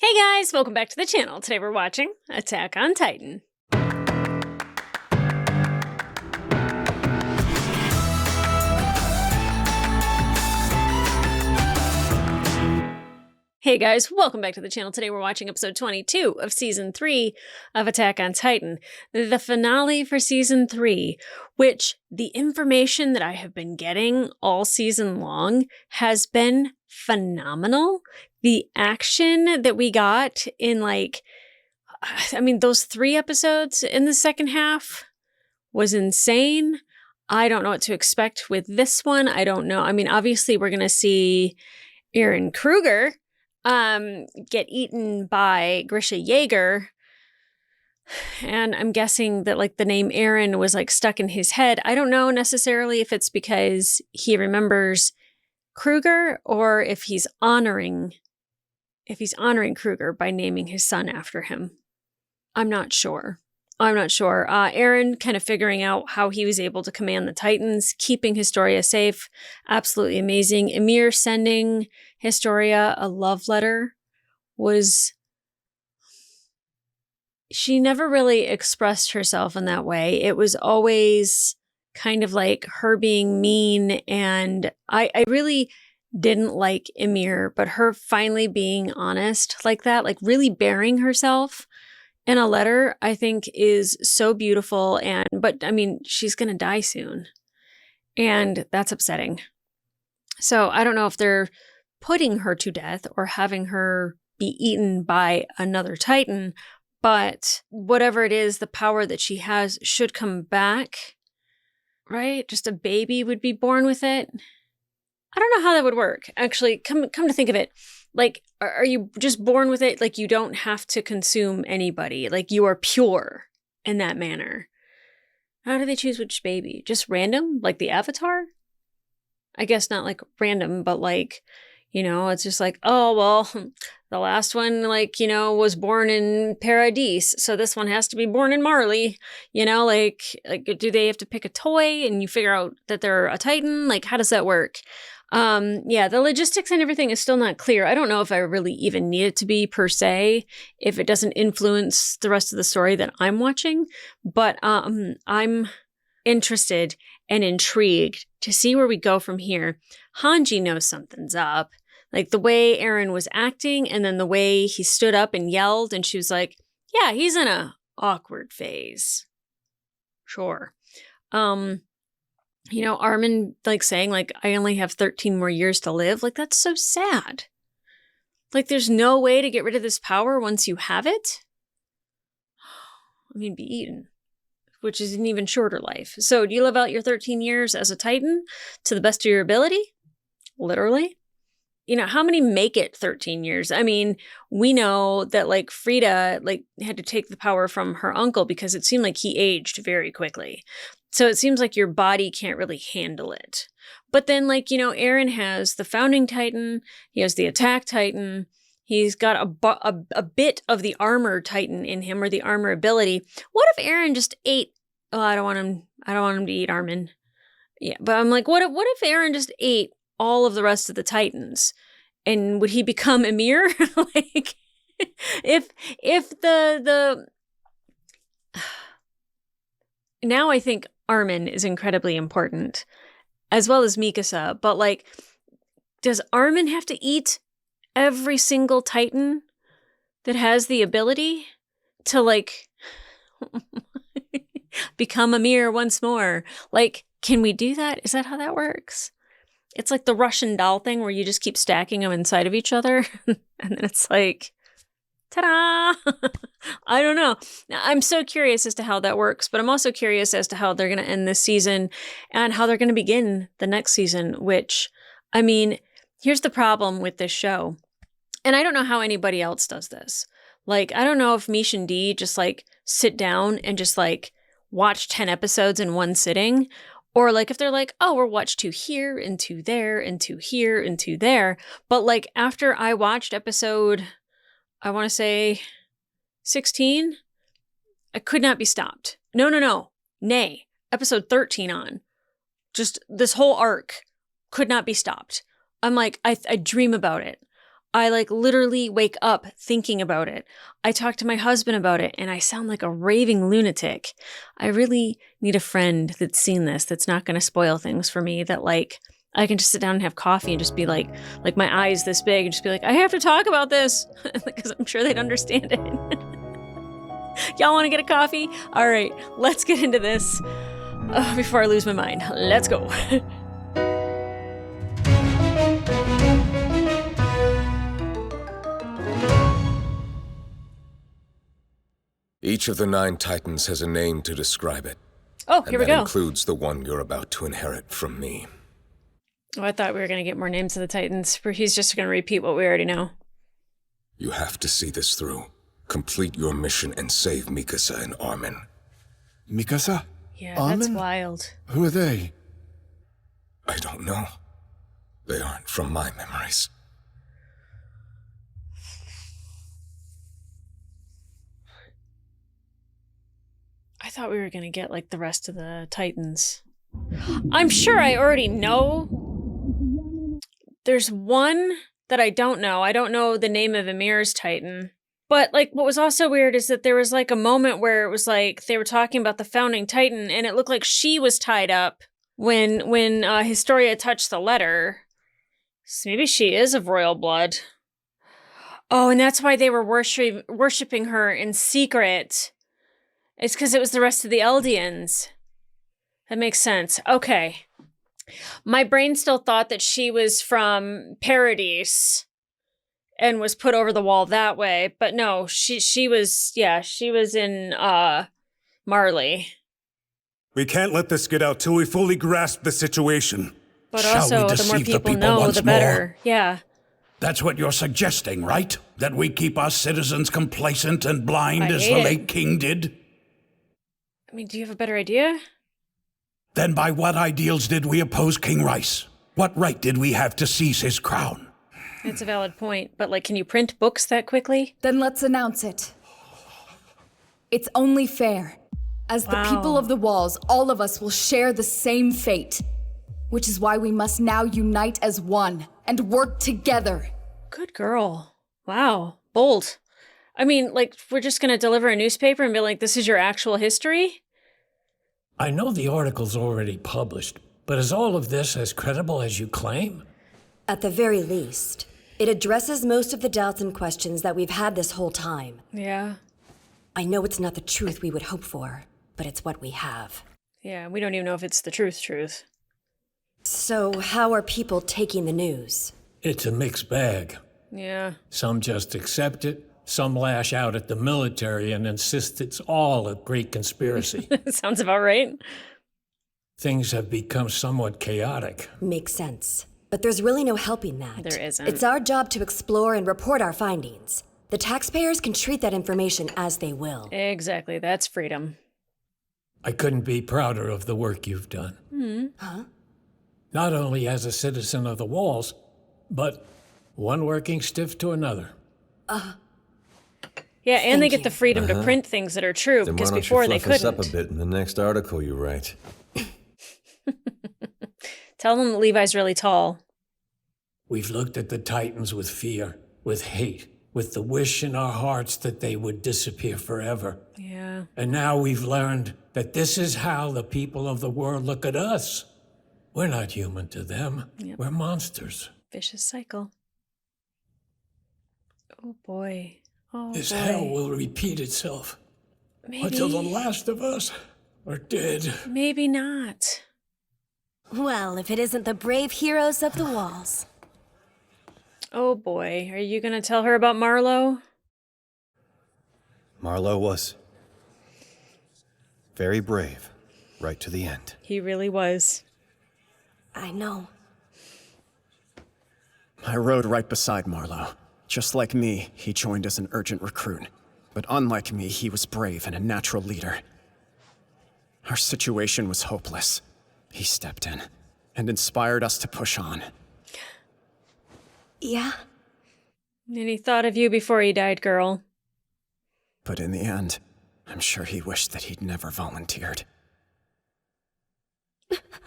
Hey guys, welcome back to the channel. Today we're watching Attack on Titan. Hey guys, welcome back to the channel. Today we're watching episode 22 of season 3 of Attack on Titan, the finale for season 3, which the information that I have been getting all season long has been phenomenal. The action that we got in those 3 episodes in the second half was insane. I don't know what to expect with this one. I don't know. I mean, obviously we're going to see Eren Kruger get eaten by Grisha Jaeger. And I'm guessing that the name Eren was stuck in his head. I don't know necessarily if it's because he remembers Kruger or if he's honoring Kruger by naming his son after him. I'm not sure. Eren kind of figuring out how he was able to command the Titans, keeping Historia safe. Absolutely amazing. Ymir sending Historia a love letter she never really expressed herself in that way. It was always kind of like her being mean, and I really didn't like Ymir, but her finally being honest like that, really bearing herself in a letter, I think is so beautiful. But she's going to die soon. And that's upsetting. So I don't know if they're putting her to death or having her be eaten by another Titan, but whatever it is, the power that she has should come back, right? Just a baby would be born with it. I don't know how that would work. Actually, come to think of it, are you just born with it? You don't have to consume anybody. You are pure in that manner. How do they choose which baby? Just random? Like the Avatar? I guess not random, but it's just oh, well, the last one, was born in Paradise. So this one has to be born in Marley. Do they have to pick a toy and you figure out that they're a Titan? How does that work? The logistics and everything is still not clear. I don't know if I really even need it to be per se, if it doesn't influence the rest of the story that I'm watching. But I'm interested and intrigued to see where we go from here. Hanji knows something's up. The way Eren was acting and then the way he stood up and yelled, and she was like, yeah, he's in a awkward phase. Sure. Armin saying I only have 13 more years to live. That's so sad. There's no way to get rid of this power once you have it. Be eaten, which is an even shorter life. So do you live out your 13 years as a Titan to the best of your ability? Literally. How many make it 13 years? We know that Frida had to take the power from her uncle because it seemed like he aged very quickly. So it seems like your body can't really handle it. But then Eren has the founding Titan, he has the attack Titan, he's got a bit of the armor Titan in him, or the armor ability. What if Eren just ate? Oh, I don't want him to eat Armin. Yeah, but I'm what if Eren just ate all of the rest of the Titans, and would he become Ymir? If the now I think Armin is incredibly important, as well as Mikasa, but does Armin have to eat every single Titan that has the ability to become Ymir once more? Can we do that? Is that how that works? It's the Russian doll thing where you just keep stacking them inside of each other. And then it's ta-da! I don't know. I'm so curious as to how that works, but I'm also curious as to how they're going to end this season and how they're going to begin the next season, which, here's the problem with this show. And I don't know how anybody else does this. I don't know if Mish and Dee just sit down and just watch 10 episodes in one sitting. Or if they're oh, we'll watch 2 here and 2 there and 2 here and 2 there. But after I watched episode, I want to say 16, I could not be stopped. No. Nay, episode 13 on. Just this whole arc could not be stopped. I'm I dream about it. I like literally wake up thinking about it. I talk to my husband about it and I sound like a raving lunatic. I really need a friend that's seen this, that's not going to spoil things for me, that like I can just sit down and have coffee and just be like my eyes this big and just be like, I have to talk about this because I'm sure they'd understand it. Y'all want to get a coffee? All right, let's get into this before I lose my mind. Let's go. Each of the 9 Titans has a name to describe it. Oh, here we go. And that includes the one you're about to inherit from me. Oh, I thought we were going to get more names of the Titans. He's just going to repeat what we already know. You have to see this through. Complete your mission and save Mikasa and Armin. Mikasa? Yeah, Armin? That's wild. Who are they? I don't know. They aren't from my memories. I thought we were going to get like the rest of the Titans. I'm sure I already know. There's one that I don't know. I don't know the name of Ymir's Titan. But like what was also weird is that there was like a moment where it was like they were talking about the founding Titan and it looked like she was tied up when Historia touched the letter. So maybe she is of royal blood. Oh, and that's why they were worshiping her in secret. It's because it was the rest of the Eldians. That makes sense. Okay. My brain still thought that she was from Paradise and was put over the wall that way. But no, she was in Marley. We can't let this get out till we fully grasp the situation. But Shall also, we the more deceive people the know, once the better. more? Yeah. That's what you're suggesting, right? That we keep our citizens complacent and blind I as hate the it. late king did? I mean, do you have a better idea? Then by what ideals did we oppose King Rice? What right did we have to seize his crown? It's a valid point, but like, can you print books that quickly? Then let's announce it. It's only fair. As the people of the walls, all of us will share the same fate. Which is why we must now unite as one and work together. Good girl. Wow. Bold. I mean, like, we're just gonna deliver a newspaper and be like, this is your actual history? I know the article's already published, but is all of this as credible as you claim? At the very least, it addresses most of the doubts and questions that we've had this whole time. Yeah. I know it's not the truth we would hope for, but it's what we have. Yeah, we don't even know if it's the truth. So, how are people taking the news? It's a mixed bag. Yeah. Some just accept it, some lash out at the military and insist it's all a great conspiracy. Sounds about right. Things have become somewhat chaotic. Makes sense. But there's really no helping that. There isn't. It's our job to explore and report our findings. The taxpayers can treat that information as they will. Exactly, that's freedom. I couldn't be prouder of the work you've done. Mm-hmm. Huh? Not only as a citizen of the walls, but one working stiff to another. Yeah, and they get you. the freedom to print things that are true, Then because why don't before you they fluff us up couldn't. a bit in the next article you write? Tell them that Levi's really tall. We've looked at the Titans with fear, with hate, with the wish in our hearts that they would disappear forever. Yeah. And now we've learned that this is how the people of the world look at us. We're not human to them. Yep. We're monsters. Vicious cycle. Oh boy. Oh This boy. hell will repeat itself Maybe. until the last of us are dead. Maybe not. Well, if it isn't the brave heroes of the walls. Oh boy. Are you gonna tell her about Marlowe? Marlowe was very brave, right to the end. He really was. I know. I rode right beside Marlowe. Just like me, he joined as an urgent recruit. But unlike me, he was brave and a natural leader. Our situation was hopeless. He stepped in and inspired us to push on. Yeah? And he thought of you before he died, girl. But in the end, I'm sure he wished that he'd never volunteered.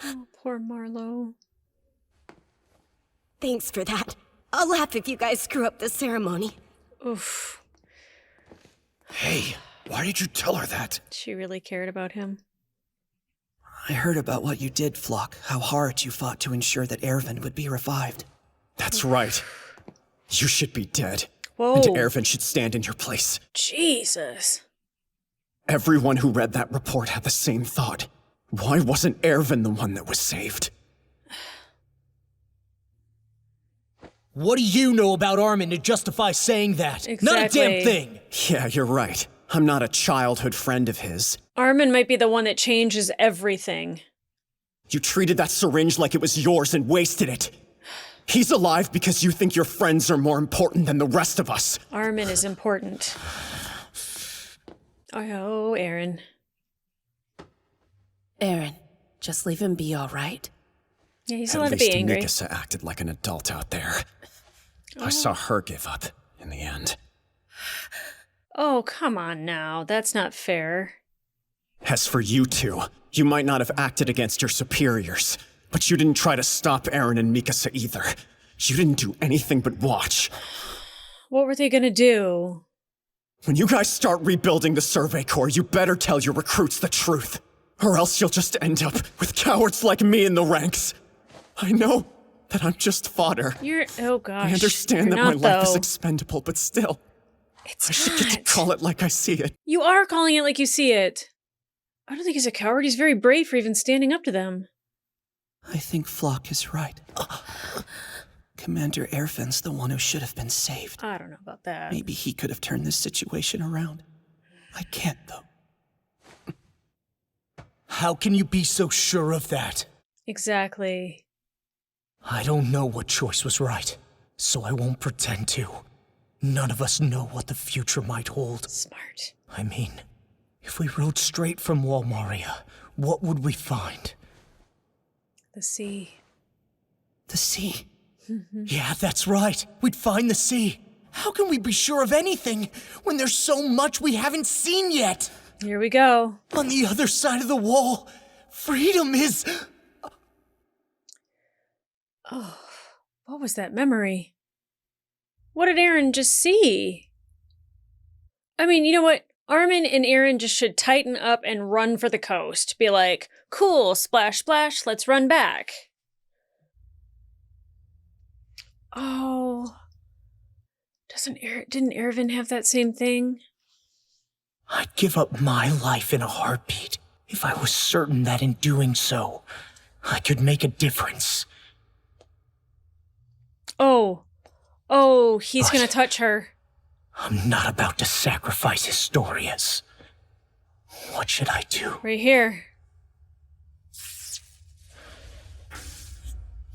Oh, poor Marlowe. Thanks for that. I'll laugh if you guys screw up the ceremony. Oof. Hey, why did you tell her that? She really cared about him. I heard about what you did, Flock, how hard you fought to ensure that Erwin would be revived. That's right. You should be dead. Whoa. And Erwin should stand in your place. Jesus. Everyone who read that report had the same thought. Why wasn't Erwin the one that was saved? What do you know about Armin to justify saying that? Exactly. Not a damn thing! Yeah, you're right. I'm not a childhood friend of his. Armin might be the one that changes everything. You treated that syringe like it was yours and wasted it. He's alive because you think your friends are more important than the rest of us. Armin is important. Oh, Aaron. Aaron, just leave him be, all right? Yeah, he's allowed to be angry. At least Mikasa acted like an adult out there. I saw her give up in the end. Oh, come on now. That's not fair. As for you two, you might not have acted against your superiors, but you didn't try to stop Eren and Mikasa either. You didn't do anything but watch. What were they gonna do? When you guys start rebuilding the Survey Corps, you better tell your recruits the truth. Or else you'll just end up with cowards like me in the ranks. I know that I'm just fodder. Oh gosh. I understand that my life is expendable, but still. I should get to call it like I see it. You are calling it like you see it. I don't think he's a coward. He's very brave for even standing up to them. I think Flock is right. Commander Erwin's the one who should have been saved. I don't know about that. Maybe he could have turned this situation around. I can't, though. How can you be so sure of that? Exactly. I don't know what choice was right, so I won't pretend to. None of us know what the future might hold. Smart. I mean, if we rode straight from Walmaria, what would we find? The sea. The sea? Yeah, that's right. We'd find the sea. How can we be sure of anything when there's so much we haven't seen yet? Here we go. On the other side of the wall, freedom is... Oh, what was that memory? What did Eren just see? I mean, you know what? Armin and Eren just should tighten up and run for the coast. Be like, cool, splash, splash, let's run back. Oh. Didn't Erwin have that same thing? I'd give up my life in a heartbeat if I was certain that in doing so, I could make a difference. Oh, he's gonna touch her. I'm not about to sacrifice Historias. What should I do? Right here.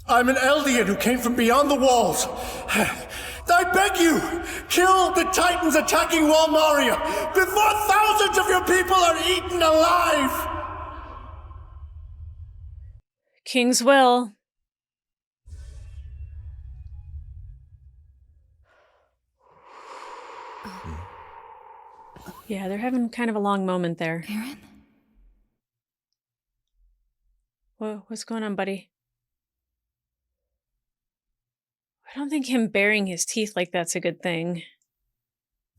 I'm an Eldian who came from beyond the walls. I beg you, kill the Titans attacking Walmaria before thousands of your people are eaten alive! King's will. Yeah, they're having kind of a long moment there. Eren? What's going on, buddy? I don't think him baring his teeth like that's a good thing.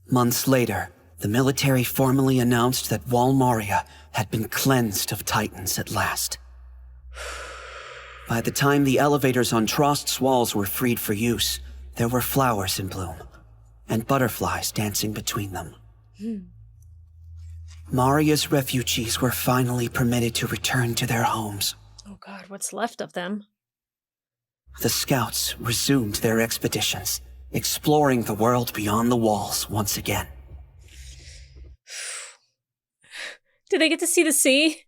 Months later, the military formally announced that Walmaria had been cleansed of Titans at last. By the time the elevators on Trost's walls were freed for use, there were flowers in bloom, and butterflies dancing between them. Maria's refugees were finally permitted to return to their homes. Oh god, what's left of them? The scouts resumed their expeditions, exploring the world beyond the walls once again. Did they get to see the sea?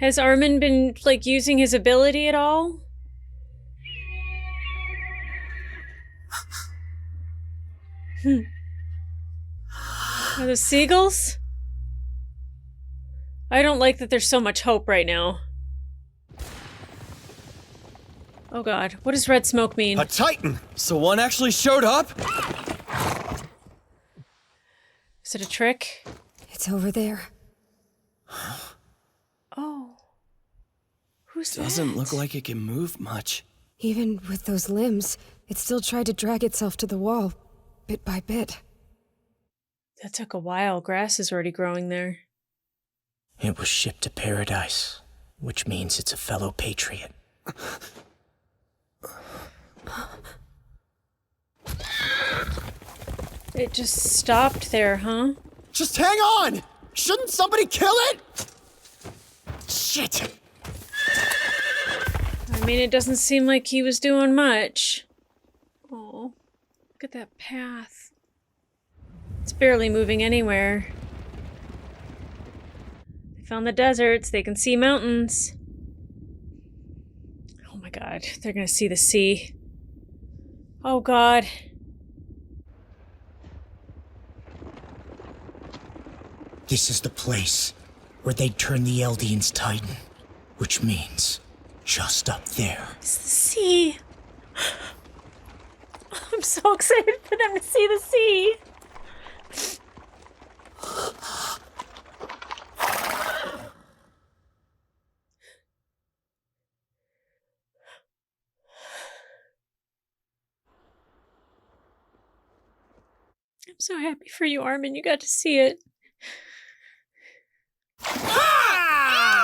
Has Armin been, like, using his ability at all? Are the seagulls? I don't like that there's so much hope right now. Oh god, what does red smoke mean? A Titan! So one actually showed up? Is it a trick? It's over there. Oh. Who's that? Doesn't look like it can move much. Even with those limbs, it still tried to drag itself to the wall, bit by bit. That took a while. Grass is already growing there. It was shipped to paradise, which means it's a fellow patriot. It just stopped there, huh? Just hang on! Shouldn't somebody kill it? Shit! I mean, it doesn't seem like he was doing much. Oh, look at that path. It's barely moving anywhere. They found the deserts. They can see mountains. Oh my god, they're gonna see the sea. Oh god. This is the place where they'd turn the Eldians Titan, which means just up there. It's the sea. I'm so excited for them to see the sea. I'm so happy for you, Armin. You got to see it.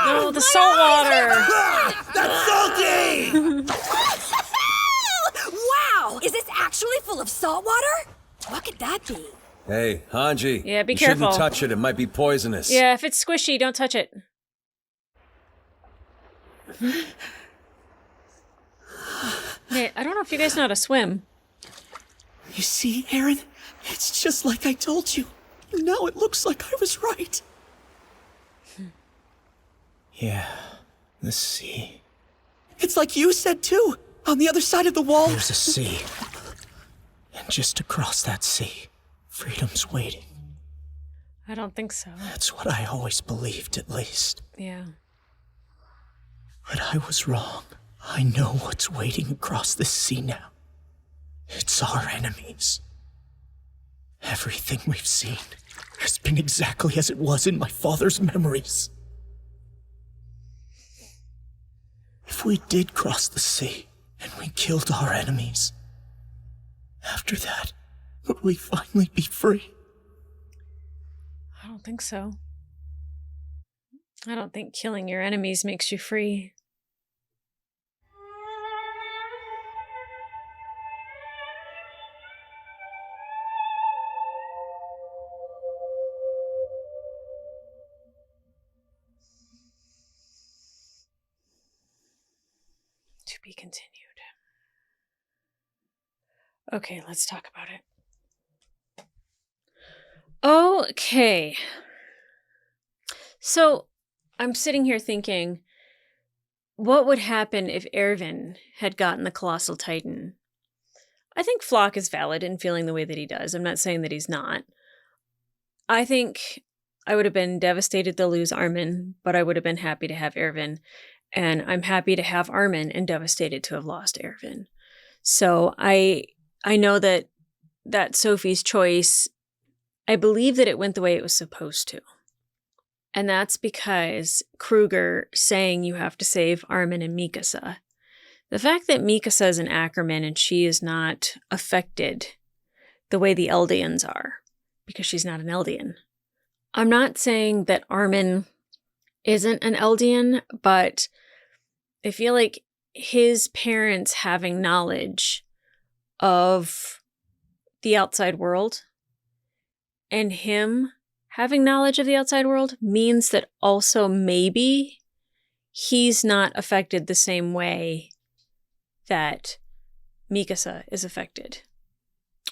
No, the salt water. That's salty! Wow! Is this actually full of salt water? What could that be? Hey, Hanji. Yeah, be you careful. Shouldn't touch it. It might be poisonous. Yeah, if it's squishy, don't touch it. Hey, I don't know if you guys know how to swim. You see, Aaron? It's just like I told you. Now it looks like I was right. Yeah, the sea. It's like you said too. On the other side of the wall. There's a sea. And just across that sea, freedom's waiting. I don't think so. That's what I always believed, at least. Yeah. But I was wrong. I know what's waiting across this sea now. It's our enemies. Everything we've seen has been exactly as it was in my father's memories. If we did cross the sea and we killed our enemies, after that, would we finally be free? I don't think so. I don't think killing your enemies makes you free. To be continued. Okay, let's talk about it. Okay. So, I'm sitting here thinking, what would happen if Erwin had gotten the Colossal Titan? I think Flock is valid in feeling the way that he does. I'm not saying that he's not. I think I would have been devastated to lose Armin, but I would have been happy to have Erwin. And I'm happy to have Armin and devastated to have lost Erwin. So I know that Sophie's choice, I believe that it went the way it was supposed to. And that's because Kruger saying you have to save Armin and Mikasa. The fact that Mikasa is an Ackerman and she is not affected the way the Eldians are, because she's not an Eldian. I'm not saying that Armin isn't an Eldian, but I feel like his parents having knowledge of the outside world and him having knowledge of the outside world means that also maybe he's not affected the same way that Mikasa is affected.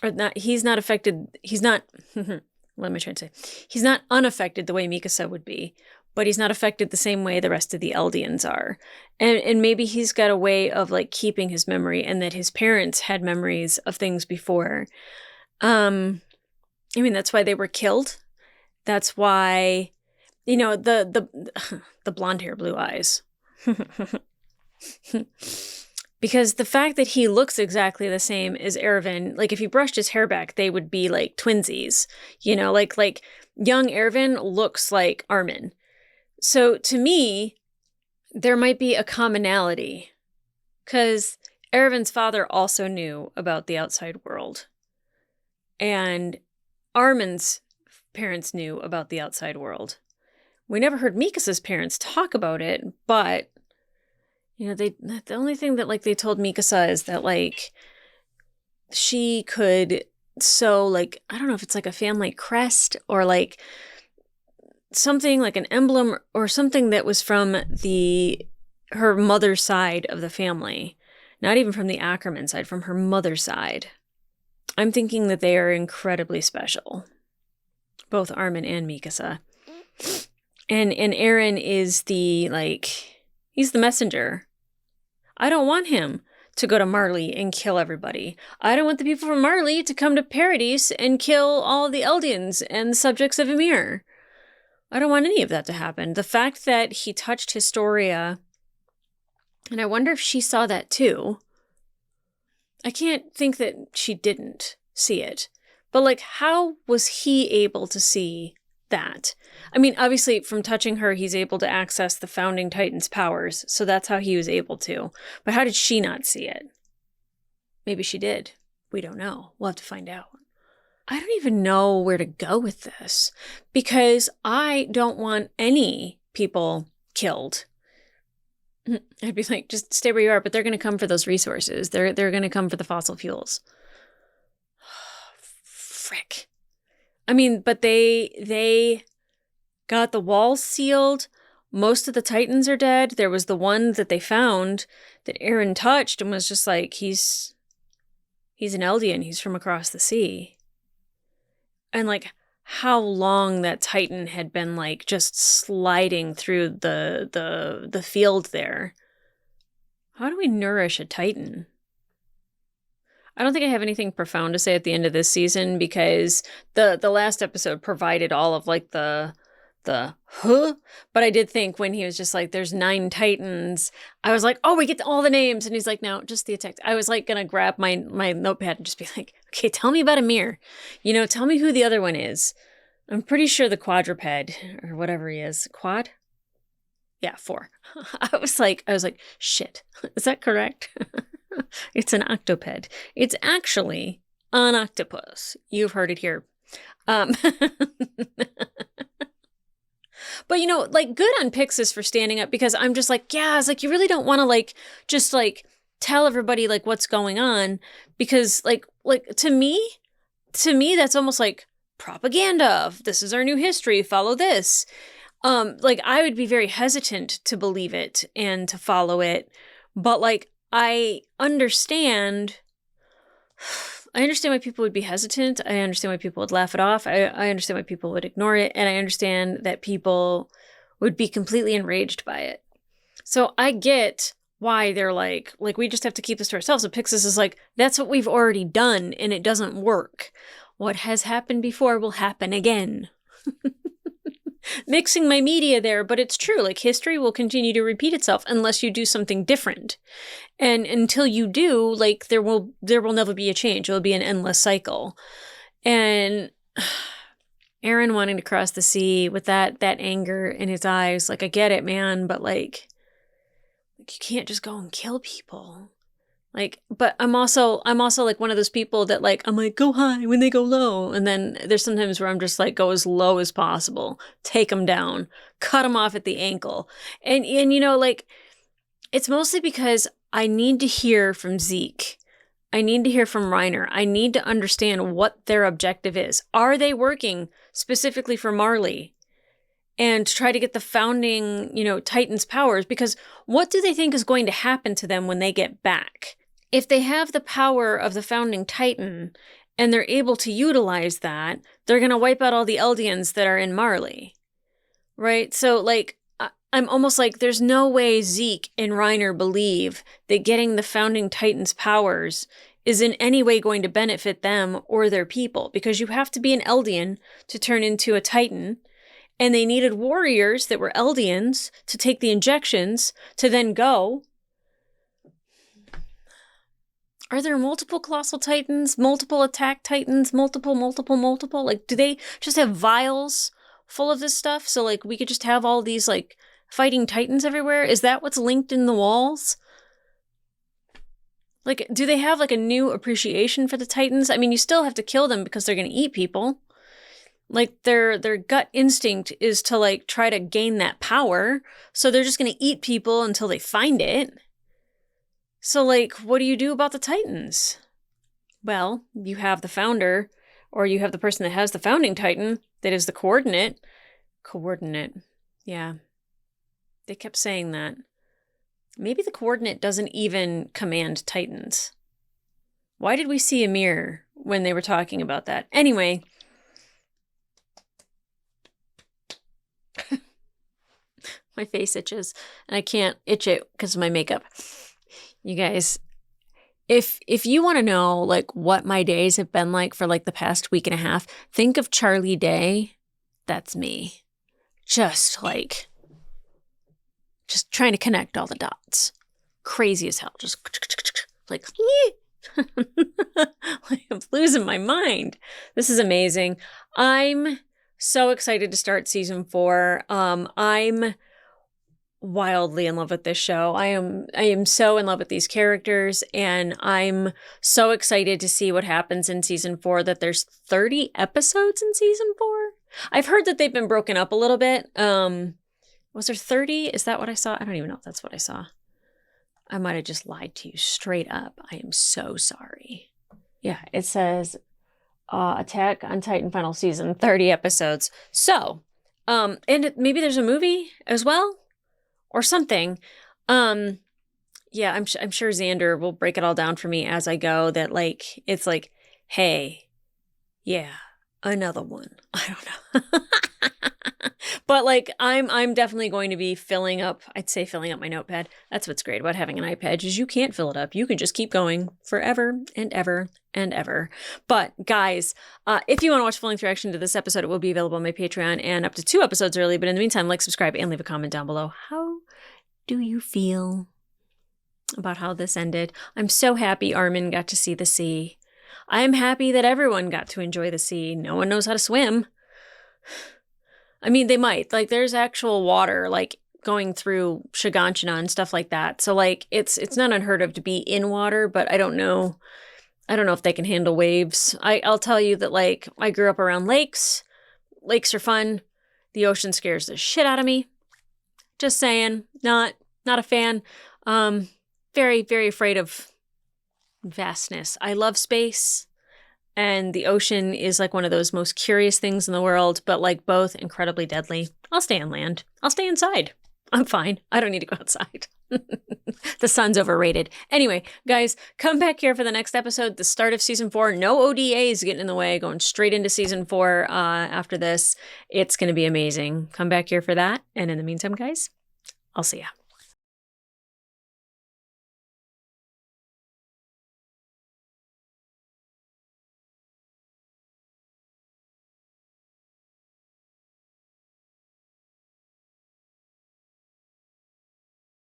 Or not, he's not affected, he's not, what am I trying to say? He's not unaffected the way Mikasa would be, but he's not affected the same way the rest of the Eldians are. And maybe he's got a way of like keeping his memory and that his parents had memories of things before. I mean, that's why they were killed. That's why, you know, the blonde hair, blue eyes. Because the fact that he looks exactly the same as Erwin, like if he brushed his hair back, they would be like twinsies. You know, like young Erwin looks like Armin. So to me, there might be a commonality, because Erwin's father also knew about the outside world, and Armin's parents knew about the outside world. We never heard Mikasa's parents talk about it, but the only thing that they told Mikasa is that she could sew I don't know if it's a family crest or something like an emblem or something that was from her mother's side of the family, not even from the Ackerman side, from her mother's side. I'm thinking that they are incredibly special, both Armin and Mikasa. And Eren is he's the messenger. I don't want him to go to Marley and kill everybody. I don't want the people from Marley to come to Paradise and kill all the Eldians and the subjects of Ymir. I don't want any of that to happen. The fact that he touched Historia, and I wonder if she saw that too. I can't think that she didn't see it. But how was he able to see that? I mean, obviously from touching her, he's able to access the founding Titan's powers. So that's how he was able to. But how did she not see it? Maybe she did. We don't know. We'll have to find out. I don't even know where to go with this, because I don't want any people killed. I'd be just stay where you are, but they're going to come for those resources. They're going to come for the fossil fuels. Frick. I mean, but they got the walls sealed. Most of the Titans are dead. There was the one that they found that Eren touched and was just he's an Eldian. He's from across the sea. And how long that Titan had been just sliding through the field there. How do we nourish a Titan? I don't think I have anything profound to say at the end of this season, because the last episode provided all of but I did think when he was just there's 9 Titans, I was oh, we get all the names, and he's no, just the attack. I was gonna grab my notepad and just be okay, tell me about Ymir, tell me who the other one is. I'm pretty sure the quadruped or whatever he is. Quad? Yeah, 4. I was shit, is that correct? It's an octoped. It's actually an octopus. You've heard it here. But good on Pixis for standing up, because I'm just yeah, it's you really don't want to just tell everybody what's going on, because to me that's almost propaganda. This is our new history, follow this. I would be very hesitant to believe it and to follow it, but I understand why people would be hesitant. I understand why people would laugh it off. I understand why people would ignore it. And I understand that people would be completely enraged by it. So I get why they're we just have to keep this to ourselves. So Pixis is that's what we've already done, and it doesn't work. What has happened before will happen again. Mixing my media there, but it's true. History will continue to repeat itself unless you do something different. And until you do, there will never be a change. It will be an endless cycle. And Eren wanting to cross the sea with that anger in his eyes, I get it, man, but you can't just go and kill people. But I'm also one of those people that I'm go high when they go low. And then there's sometimes where I'm just go as low as possible, take them down, cut them off at the ankle. And it's mostly because I need to hear from Zeke. I need to hear from Reiner. I need to understand what their objective is. Are they working specifically for Marley and to try to get the founding, Titan's powers? Because what do they think is going to happen to them when they get back? If they have the power of the founding Titan and they're able to utilize that, they're going to wipe out all the Eldians that are in Marley, right? So, I'm almost there's no way Zeke and Reiner believe that getting the founding Titan's powers is in any way going to benefit them or their people, because you have to be an Eldian to turn into a Titan, and they needed warriors that were Eldians to take the injections to then go. Are there multiple colossal titans, multiple attack titans, multiple? Do they just have vials full of this stuff? So we could just have all these fighting Titans everywhere? Is that what's linked in the walls? Like, do they have like a new appreciation for the Titans? I mean, you still have to kill them because they're going to eat people. Like, their gut instinct is to like try to gain that power. So they're just going to eat people until they find it. So like, what do you do about the Titans? Well, you have the founder, or you have the person that has the founding Titan that is the coordinate. Coordinate. Yeah. They kept saying that. Maybe the coordinate doesn't even command Titans. Why did we see a mirror when they were talking about that? Anyway. My face itches, and I can't itch it because of my makeup. You guys, if you want to know like what my days have been like for like the past week and a half, think of Charlie Day. That's me. Just trying to connect all the dots. Crazy as hell. Just like, like I'm losing my mind. This is amazing. I'm so excited to start season 4. I'm wildly in love with this show. I am so in love with these characters, and I'm so excited to see what happens in season 4, that there's 30 episodes in season 4. I've heard that they've been broken up a little bit. Was there 30? Is that what I saw? I don't even know if that's what I saw. I might have just lied to you straight up. I am so sorry. Yeah, it says Attack on Titan final season, 30 episodes. So, and maybe there's a movie as well? Or something. Yeah, I'm sure Xander will break it all down for me as I go, that like, it's like, hey, yeah, another one. I don't know. But like, I'm definitely going to be filling up my notepad. That's what's great about having an iPad, is you can't fill it up. You can just keep going forever and ever and ever. But guys, if you want to watch full-length reaction to this episode, it will be available on my Patreon and up to 2 episodes early. But in the meantime, like, subscribe, and leave a comment down below. How do you feel about how this ended? I'm so happy Armin got to see the sea. I'm happy that everyone got to enjoy the sea. No one knows how to swim. I mean, they might. Like, there's actual water, like, going through Shiganshina and stuff like that. So, like, it's not unheard of to be in water, but I don't know. I don't know if they can handle waves. I'll tell you that, like, I grew up around lakes. Lakes are fun. The ocean scares the shit out of me. Just saying. Not a fan. Very, very afraid of vastness. I love space. And the ocean is like one of those most curious things in the world, but like both incredibly deadly. I'll stay on land. I'll stay inside. I'm fine. I don't need to go outside. The sun's overrated. Anyway, guys, come back here for the next episode, the start of season 4. No ODAs getting in the way, going straight into season 4 after this. It's going to be amazing. Come back here for that. And in the meantime, guys, I'll see ya.